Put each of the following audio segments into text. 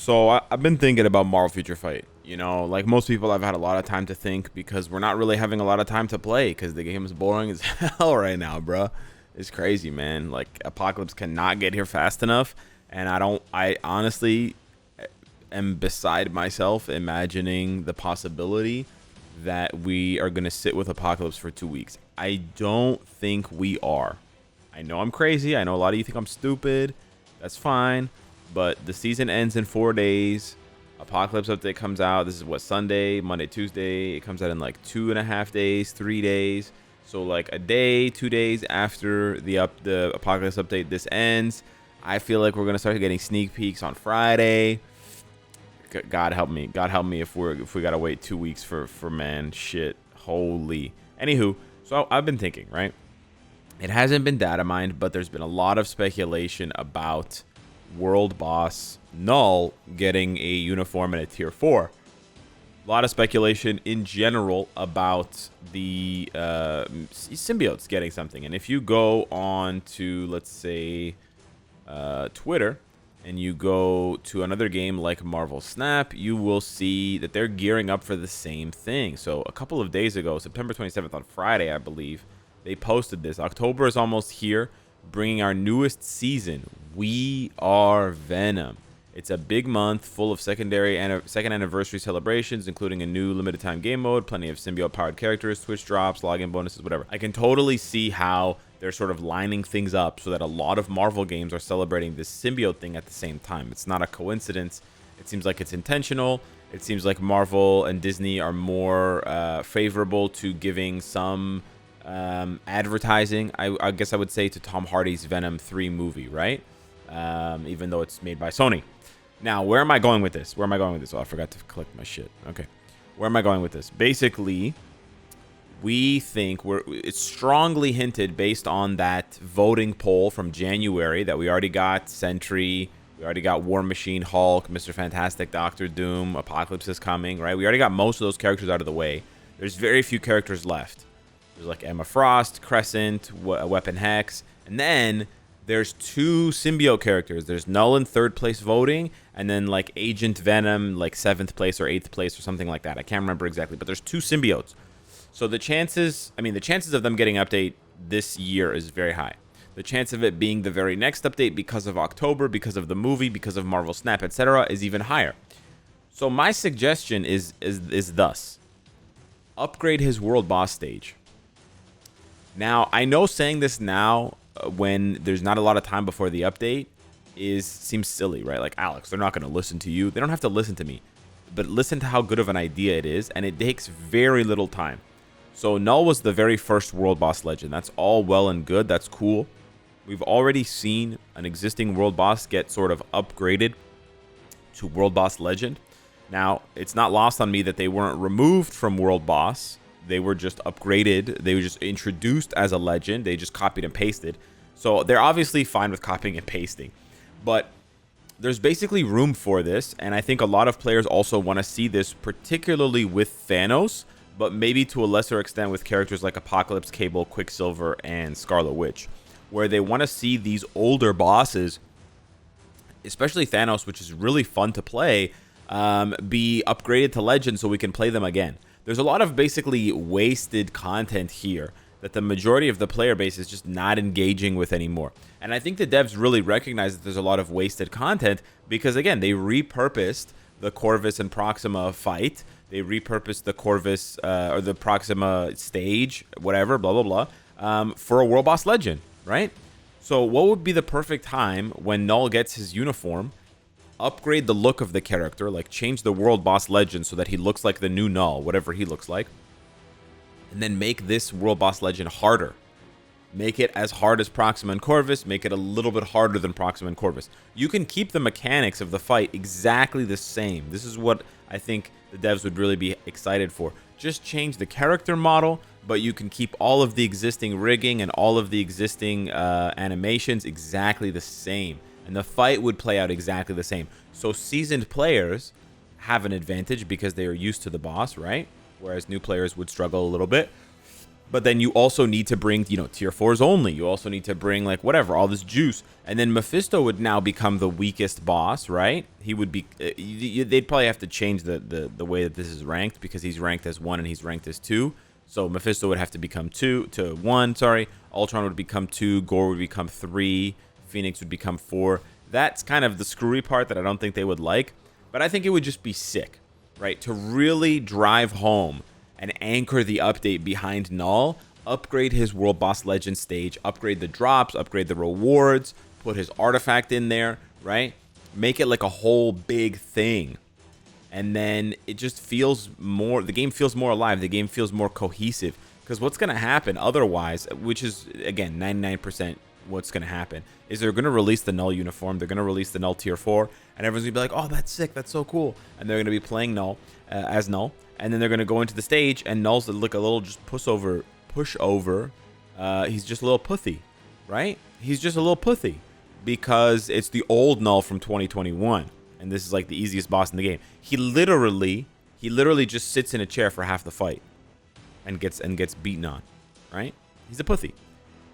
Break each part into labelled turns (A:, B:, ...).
A: So I've been thinking about Marvel Future Fight. You know, like most people, I've had a lot of time to think because we're not really having a lot of time to play because the game is boring as hell right now, bro. It's crazy, man. Like Apocalypse cannot get here fast enough, and I honestly am beside myself imagining the possibility that we are gonna sit with Apocalypse for 2 weeks. I don't think we are. I know I'm crazy. I know a lot of you think I'm stupid. That's fine. But the season ends in 4 days. Apocalypse update comes out. This is what, Sunday, Monday, Tuesday. It comes out in like 2.5 days, 3 days. So like a day, 2 days after the Apocalypse update, this ends. I feel like we're gonna start getting sneak peeks on Friday. God help me. God help me if we gotta wait 2 weeks for man shit. Holy. Anywho, so I've been thinking, right? It hasn't been data mined, but there's been a lot of speculation about world boss Knull getting a uniform and a tier 4. A lot of speculation in general about the symbiotes getting something. And if you go on to, let's say, Twitter, and you go to another game like Marvel Snap, you will see that they're gearing up for the same thing. So a couple of days ago, September 27th on Friday, I believe, they posted this. October is almost here, bringing our newest season. We are Venom. It's a big month full of second anniversary celebrations, including a new limited time game mode, plenty of symbiote powered characters, Twitch drops, login bonuses, whatever. I can totally see how they're sort of lining things up so that a lot of Marvel games are celebrating this symbiote thing at the same time. It's not a coincidence. It seems like it's intentional. It seems like Marvel and Disney are more favorable to giving some advertising, I guess I would say, to Tom Hardy's Venom 3 movie, right? Even though it's made by Sony. Now, where am I going with this? Where am I going with this? Oh, I forgot to click my shit. Okay. Where am I going with this? Basically, we think it's strongly hinted based on that voting poll from January that we already got Sentry, we already got War Machine, Hulk, Mr. Fantastic, Doctor Doom, Apocalypse is coming, right? We already got most of those characters out of the way. There's very few characters left. There's like Emma Frost, Crescent, Weapon Hex, and then there's 2 symbiote characters. There's Knull in 3rd place voting, and then like Agent Venom, like 7th place or 8th place or something like that. I can't remember exactly, but there's 2 symbiotes. So the chances of them getting an update this year is very high. The chance of it being the very next update because of October, because of the movie, because of Marvel Snap, etc., is even higher. So my suggestion is thus: upgrade his world boss stage. Now, I know saying this now, when there's not a lot of time before the update, seems silly, right? Like, Alex, they're not going to listen to you. They don't have to listen to me, but listen to how good of an idea it is, and it takes very little time. So Knull was the very first world boss legend. That's all well and good. That's cool. We've already seen an existing world boss get sort of upgraded to world boss legend. Now, it's not lost on me that they weren't removed from world boss. They were just upgraded. They were just introduced as a legend. They just copied and pasted. So they're obviously fine with copying and pasting. But there's basically room for this. And I think a lot of players also want to see this, particularly with Thanos, but maybe to a lesser extent with characters like Apocalypse, Cable, Quicksilver, and Scarlet Witch, where they want to see these older bosses, especially Thanos, which is really fun to play, be upgraded to legend so we can play them again. There's a lot of basically wasted content here that the majority of the player base is just not engaging with anymore. And I think the devs really recognize that there's a lot of wasted content because, again, they repurposed the Corvus and Proxima fight. They repurposed the Corvus or the Proxima stage, whatever, blah, blah, blah, for a World Boss Legend, right? So what would be the perfect time when Knull gets his uniform, upgrade the look of the character, like change the World Boss Legend so that he looks like the new Knull, whatever he looks like, and then make this World Boss Legend harder. Make it as hard as Proxima and Corvus, make it a little bit harder than Proxima and Corvus. You can keep the mechanics of the fight exactly the same. This is what I think the devs would really be excited for. Just change the character model, but you can keep all of the existing rigging and all of the existing animations exactly the same. And the fight would play out exactly the same. So seasoned players have an advantage because they are used to the boss, right? Whereas new players would struggle a little bit. But then you also need to bring, you know, tier 4s only. You also need to bring, like, whatever, all this juice. And then Mephisto would now become the weakest boss, right? He would be... they'd probably have to change the way that this is ranked, because he's ranked as 1 and he's ranked as 2. So Mephisto would have to become 1, sorry. Ultron would become 2. Gore would become 3. Phoenix would become 4. That's kind of the screwy part that I don't think they would like. But I think it would just be sick, right? To really drive home and anchor the update behind Knull, upgrade his World Boss Legend stage, upgrade the drops, upgrade the rewards, put his artifact in there, right? Make it like a whole big thing. And then it just feels more, the game feels more alive, the game feels more cohesive. Because what's going to happen otherwise, which is, again, 99% what's going to happen, is they're going to release the Knull uniform, they're going to release the Knull tier 4, and everyone's going to be like, oh, that's sick, that's so cool. And they're going to be playing Knull as Knull. And then they're going to go into the stage, and Knull's like a little just pushover. He's just a little pussy, right? He's just a little pussy because it's the old Knull from 2021, and this is like the easiest boss in the game. He literally just sits in a chair for half the fight and gets beaten on, right? He's a pussy.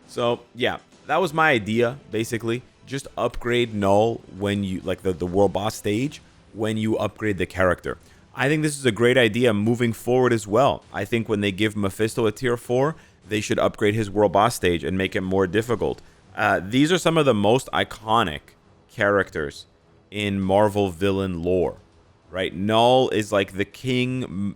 A: So yeah, that was my idea basically. Just upgrade Knull when you like the world boss stage when you upgrade the character. I think this is a great idea moving forward as well. I think when they give Mephisto a tier 4, they should upgrade his world boss stage and make it more difficult. These are some of the most iconic characters in Marvel villain lore, right? Knull is like the king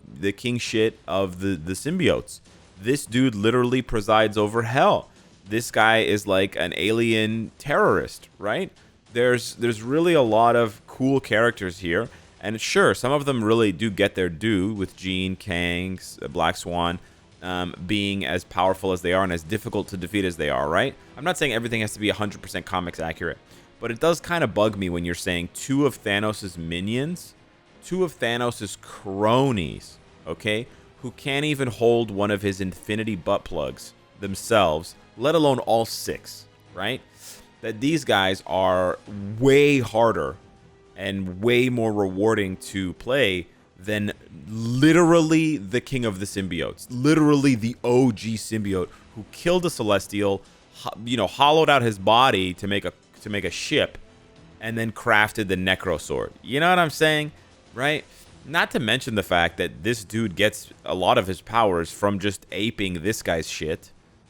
A: shit of the symbiotes. This dude literally presides over hell. This guy is like an alien terrorist, right? There's really a lot of cool characters here. And sure, some of them really do get their due with Jean, Kang, Black Swan being as powerful as they are and as difficult to defeat as they are, right? I'm not saying everything has to be 100% comics accurate, but it does kind of bug me when you're saying 2 of Thanos' minions, 2 of Thanos' cronies, okay, who can't even hold one of his infinity butt plugs themselves, let alone all 6, right? That these guys are way harder and way more rewarding to play than literally the king of the symbiotes, literally the OG symbiote who killed a Celestial, you know, hollowed out his body to make a ship, and then crafted the Necro Sword. You know what I'm saying, right? Not to mention the fact that this dude gets a lot of his powers from just aping this guy's shit,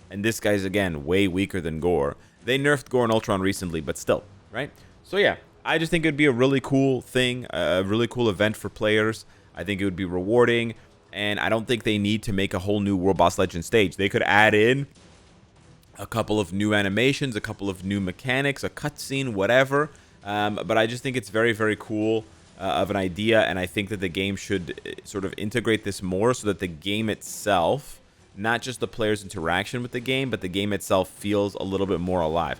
A: and this guy's again way weaker than Gore. They nerfed Gore and Ultron recently, but still, right? So yeah. I just think it would be a really cool thing, a really cool event for players. I think it would be rewarding, and I don't think they need to make a whole new World Boss Legend stage. They could add in a couple of new animations, a couple of new mechanics, a cutscene, whatever. But I just think it's very, very cool of an idea, and I think that the game should sort of integrate this more so that the game itself, not just the player's interaction with the game, but the game itself feels a little bit more alive.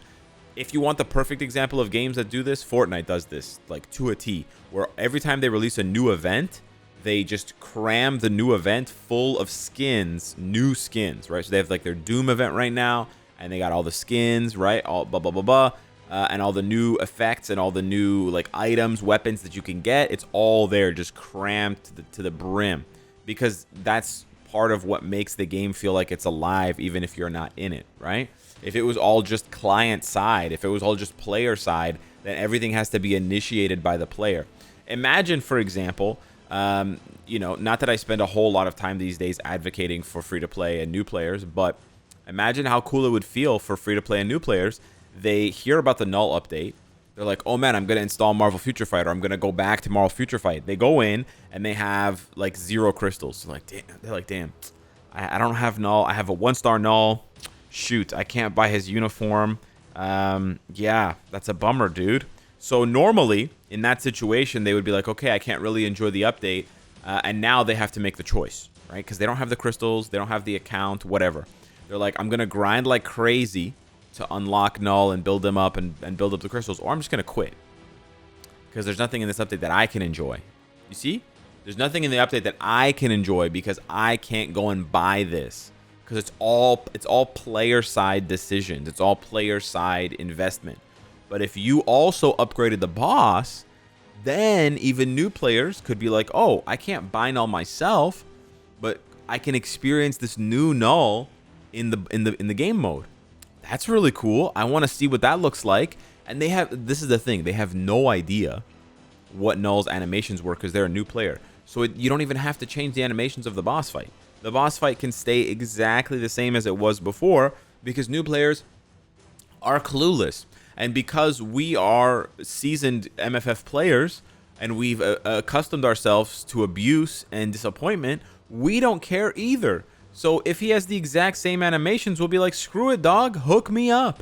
A: If you want the perfect example of games that do this, Fortnite does this, like to a T, where every time they release a new event, they just cram the new event full of skins, new skins, right? So they have like their Doom event right now, and they got all the skins, right? All blah, blah, blah, blah, and all the new effects and all the new like items, weapons that you can get. It's all there, just crammed to the brim, because that's part of what makes the game feel like it's alive, even if you're not in it, right? If it was all just client side, if it was all just player side, then everything has to be initiated by the player. Imagine, for example, you know, not that I spend a whole lot of time these days advocating for free-to-play and new players, but imagine how cool it would feel for free-to-play and new players. They hear about the Knull update. They're like, oh man, I'm going to install Marvel Future Fight, or I'm going to go back to Marvel Future Fight. They go in, and they have like 0 crystals. They're like, damn, I don't have Knull. I have a 1-star Knull. Shoot, I can't buy his uniform. Yeah, that's a bummer, dude. So normally, in that situation, they would be like, okay, I can't really enjoy the update. And now they have to make the choice, right? Because they don't have the crystals, they don't have the account, whatever. They're like, I'm going to grind like crazy to unlock Knull and build them up and build up the crystals, or I'm just going to quit. Because there's nothing in this update that I can enjoy. You see? There's nothing in the update that I can enjoy because I can't go and buy this. Because it's all player side decisions. It's all player side investment. But if you also upgraded the boss, then even new players could be like, oh, I can't buy Knull myself, but I can experience this new Knull in the game mode. That's really cool. I want to see what that looks like. And this is the thing, they have no idea what Knull's animations were because they're a new player. So you don't even have to change the animations of the boss fight. The boss fight can stay exactly the same as it was before because new players are clueless. And because we are seasoned MFF players and we've accustomed ourselves to abuse and disappointment, we don't care either. So if he has the exact same animations, we'll be like, screw it, dog, hook me up,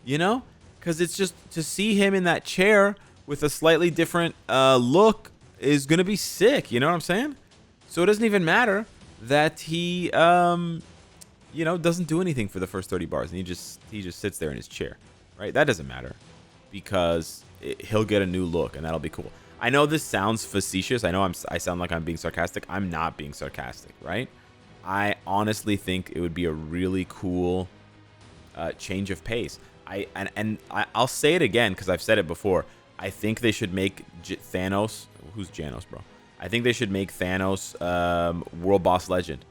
A: you know? Because it's just to see him in that chair with a slightly different look is going to be sick. You know what I'm saying? So it doesn't even matter that he, you know, doesn't do anything for the first 30 bars. And he just sits there in his chair, right? That doesn't matter because he'll get a new look and that'll be cool. I know this sounds facetious. I know I sound like I'm being sarcastic. I'm not being sarcastic, right? I honestly think it would be a really cool change of pace. I'll say it again because I've said it before. I think they should make Thanos. Who's Janos, bro? I think they should make Thanos World Boss Legend.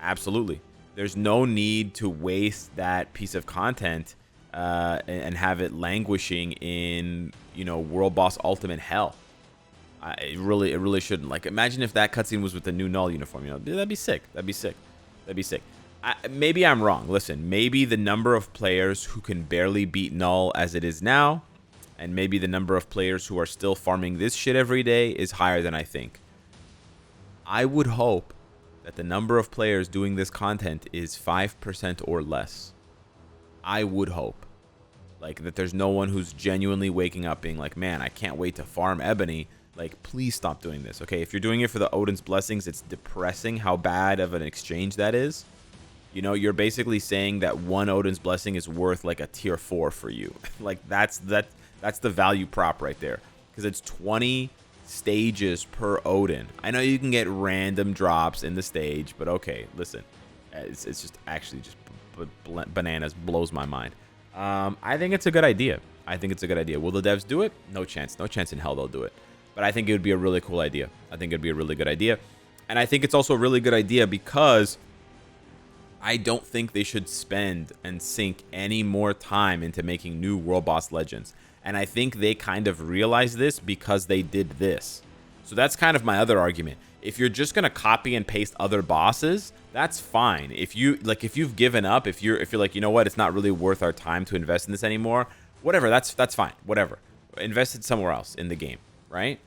A: Absolutely. There's no need to waste that piece of content and have it languishing in, you know, World Boss Ultimate Hell. It really shouldn't. Like, imagine if that cutscene was with the new Knull uniform. You know, that'd be sick. That'd be sick. That'd be sick. Maybe I'm wrong. Listen, maybe the number of players who can barely beat Knull as it is now, and maybe the number of players who are still farming this shit every day is higher than I think. I would hope that the number of players doing this content is 5% or less. I would hope. Like, that there's no one who's genuinely waking up being like, man, I can't wait to farm Ebony. Like, please stop doing this, okay? If you're doing it for the Odin's Blessings, it's depressing how bad of an exchange that is. You know, you're basically saying that one Odin's Blessing is worth like a tier 4 for you. Like, that's the value prop right there. Because it's 20 stages per Odin. I know you can get random drops in the stage, but okay, listen. It's just actually just bananas, blows my mind. I think it's a good idea. I think it's a good idea. Will the devs do it? No chance. No chance in hell they'll do it. But I think it would be a really cool idea. I think it'd be a really good idea. And I think it's also a really good idea because I don't think they should spend and sink any more time into making new World Boss Legends. And I think they kind of realized this because they did this. So that's kind of my other argument. If you're just going to copy and paste other bosses, that's fine. If you've given up, if you're like, you know what, it's not really worth our time to invest in this anymore, whatever, that's fine. Whatever. Invest it somewhere else in the game, right?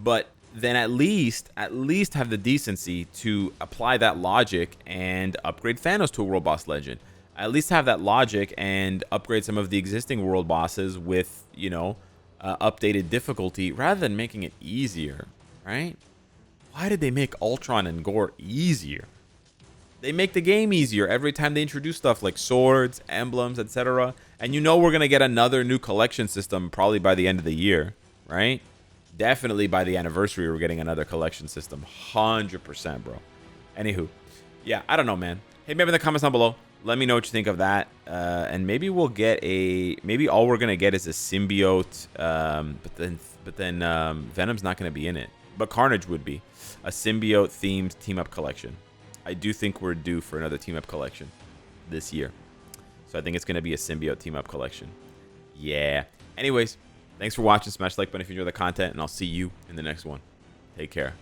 A: But then at least have the decency to apply that logic and upgrade Thanos to a World Boss Legend. At least have that logic and upgrade some of the existing world bosses with, you know, updated difficulty rather than making it easier, right? Why did they make Ultron and Gore easier? They make the game easier every time they introduce stuff like swords, emblems, etc. And you know we're going to get another new collection system probably by the end of the year, right? Definitely by the anniversary, we're getting another collection system. 100%, bro. Anywho, yeah, I don't know, man. Hey, maybe in the comments down below, let me know what you think of that. And maybe we'll get maybe all we're going to get is a symbiote. But then Venom's not going to be in it. But Carnage would be. A symbiote-themed team-up collection. I do think we're due for another team-up collection this year. So I think it's going to be a symbiote team-up collection. Yeah. Anyways, thanks for watching. Smash the like button if you enjoy the content, and I'll see you in the next one. Take care.